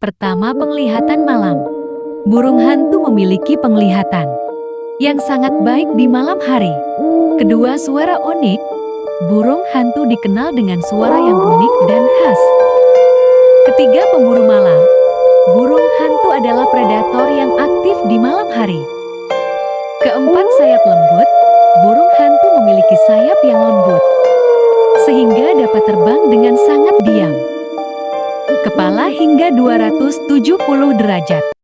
Pertama, penglihatan malam. Burung hantu memiliki penglihatan yang sangat baik di malam hari. Kedua, suara unik. Burung hantu dikenal dengan suara yang unik dan khas. Ketiga, pemburu malam. Burung hantu adalah predator yang aktif di malam hari. Keempat, sayap lembut. Burung hantu memiliki sayap yang lembut, sehingga dapat terbang dengan sangat diam. Kepala hingga 270 derajat.